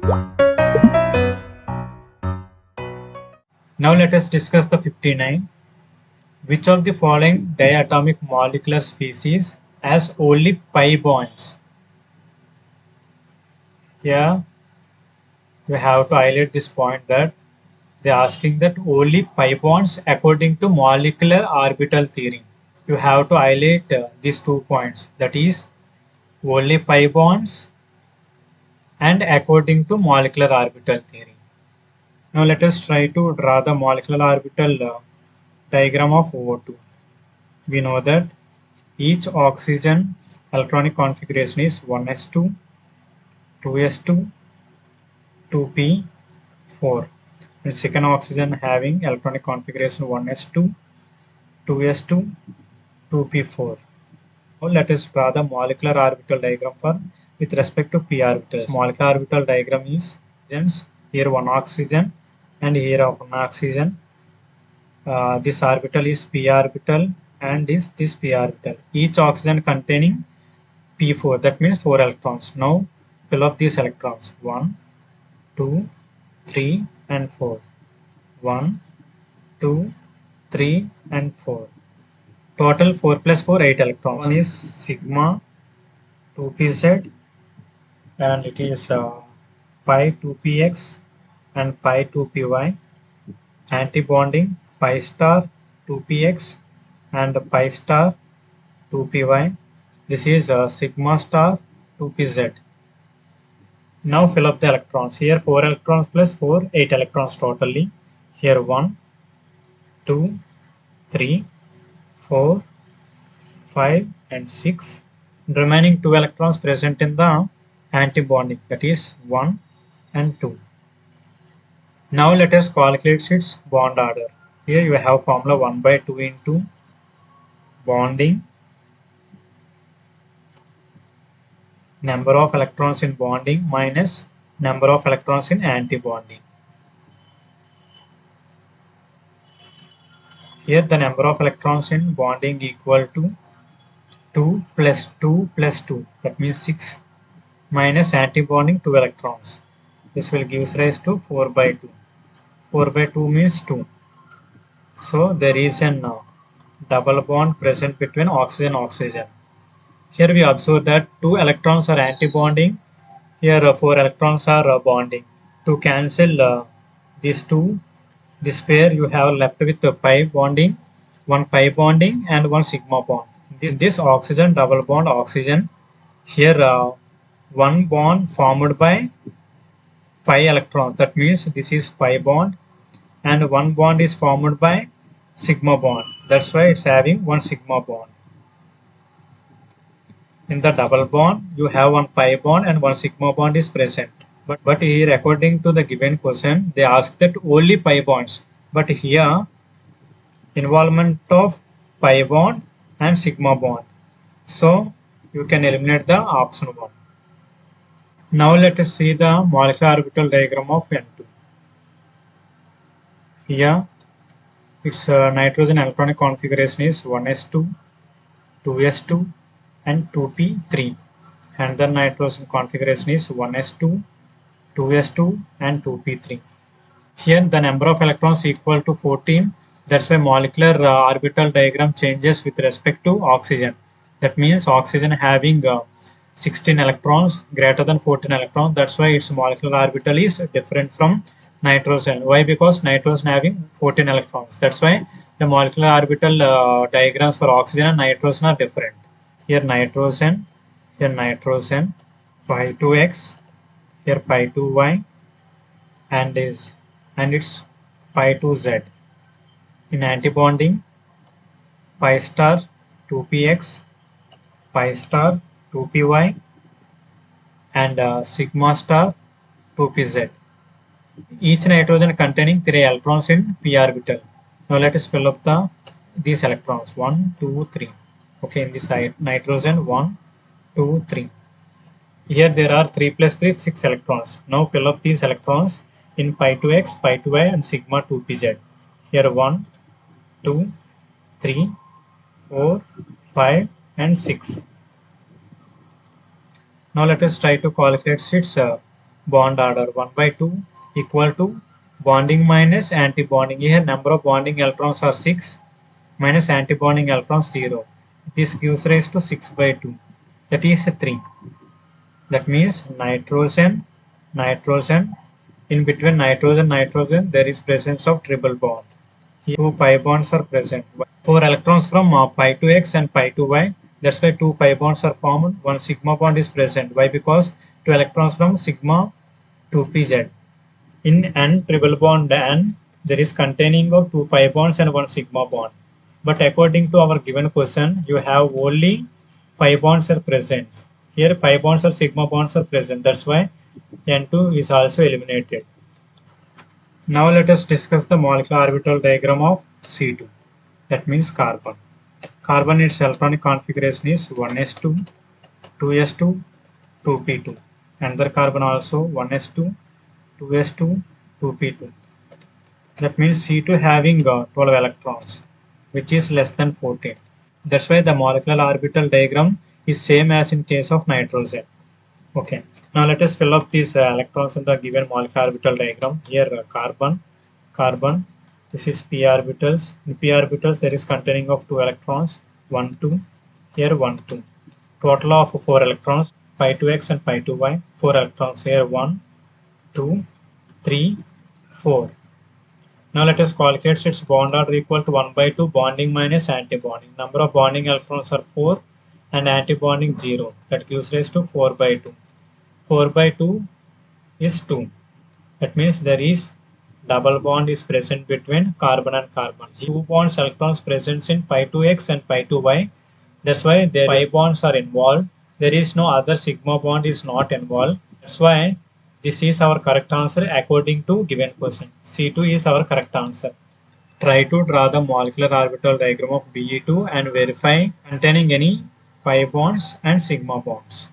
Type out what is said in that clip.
Now let us discuss the 59. Which of the following diatomic molecular species has only pi bonds? Here we have to highlight this point that they are asking that only pi bonds according to molecular orbital theory. You have to highlight these 2 points, that is only pi bonds and according to molecular orbital theory. Now let us try to draw the molecular orbital diagram of O2. We know that each oxygen electronic configuration is 1s2, 2s2, 2p4. And second oxygen having electronic configuration 1s2, 2s2, 2p4. Now let us draw the molecular orbital diagram for with respect to p orbitals. Molecular orbital diagram is here one oxygen and here one oxygen. This orbital is p orbital and this p orbital. Each oxygen containing p4, that means 4 electrons. Now fill up these electrons 1, 2, 3 and 4. 1, 2, 3 and 4. Total 4 plus 4, 8 electrons. One is sigma 2pz and it is pi 2px and pi 2py. Antibonding pi star 2px and pi star 2py. This is sigma star 2pz. Now fill up the electrons. Here 4 electrons plus 4, 8 electrons totally. Here 1, 2, 3, 4, 5 and 6. Remaining 2 electrons present in the antibonding, that is 1 and 2. Now let us calculate its bond order. Here you have formula 1 by 2 into bonding, number of electrons in bonding minus number of electrons in antibonding. Here the number of electrons in bonding equal to 2 plus 2 plus 2, that means 6 minus antibonding 2 electrons. This will give rise to 4 by 2. 4 by 2 means 2. So there is a double bond present between oxygen. Here we observe that 2 electrons are antibonding. Here 4 electrons are bonding. To cancel these two, this pair you have left with the pi bonding, one pi bonding and one sigma bond. This oxygen double bond oxygen. Here one bond formed by pi electrons. That means this is pi bond and one bond is formed by sigma bond. That's why it's having one sigma bond. In the double bond, you have one pi bond and one sigma bond is present. But here, according to the given question, they ask that only pi bonds. But here, involvement of pi bond and sigma bond. So, you can eliminate the option 1. Now, let us see the molecular orbital diagram of N2. Here, its nitrogen electronic configuration is 1s2, 2s2 and 2p3. And the nitrogen configuration is 1s2, 2s2 and 2p3. Here the number of electrons equal to 14. That's why molecular orbital diagram changes with respect to oxygen. That means oxygen having 16 electrons greater than 14 electrons. That's why its molecular orbital is different from nitrogen. Why? Because nitrogen having 14 electrons. That's why the molecular orbital diagrams for oxygen and nitrogen are different. Here nitrogen, pi 2x, here pi 2y, and it's pi 2z. In antibonding, pi star 2px, pi star 2py, and sigma star 2pz. Each nitrogen containing 3 electrons in p orbital. Now let us fill up these electrons 1, 2, 3. Okay, in this side nitrogen 1, 2, 3. Here there are 3 plus 3, 6 electrons. Now fill up these electrons in pi 2x, pi 2y and sigma 2pz. Here 1, 2, 3, 4, 5 and 6. Now let us try to calculate its bond order 1 by 2 equal to bonding minus anti-bonding. Here number of bonding electrons are 6 minus anti-bonding electrons 0. This gives rise to 6 by 2. That is 3. That means nitrogen, nitrogen. In between nitrogen, nitrogen, there is presence of triple bond. Here two pi bonds are present. 4 electrons from pi to x and pi to y. That's why 2 pi bonds are formed. One sigma bond is present. Why? Because 2 electrons from sigma 2pz. In n triple bond N, there is containing of 2 pi bonds and one sigma bond. But according to our given question, you have only pi bonds are present. Here pi bonds or sigma bonds are present. That's why N2 is also eliminated. Now let us discuss the molecular orbital diagram of C2. That means carbon. Carbon, its electronic configuration is 1s2, 2s2, 2p2. Another carbon also 1s2, 2s2, 2p2. That means C2 having 12 electrons, which is less than 14. That's why the molecular orbital diagram is same as in case of nitrogen. Okay. Now let us fill up these electrons in the given molecular orbital diagram. Here carbon, carbon. This is p orbitals. In p orbitals there is containing of 2 electrons, 1, 2. Here 1, 2. Total of 4 electrons, pi to x and pi to y. 4 electrons here 1, 2, 3, 4. Now let us calculate its bond order equal to 1 by 2 bonding minus anti-bonding. Number of bonding electrons are 4 and anti-bonding 0. That gives rise to 4 by 2. 4 by 2 is 2. That means there is double bond is present between carbon and carbon. 2 bonds electrons present in pi to x and pi to y. That's why their pi bonds are involved. There is no other sigma bond is not involved. That's why this is our correct answer according to given question. C2 is our correct answer. Try to draw the molecular orbital diagram of Be2 and verify containing any pi bonds and sigma bonds.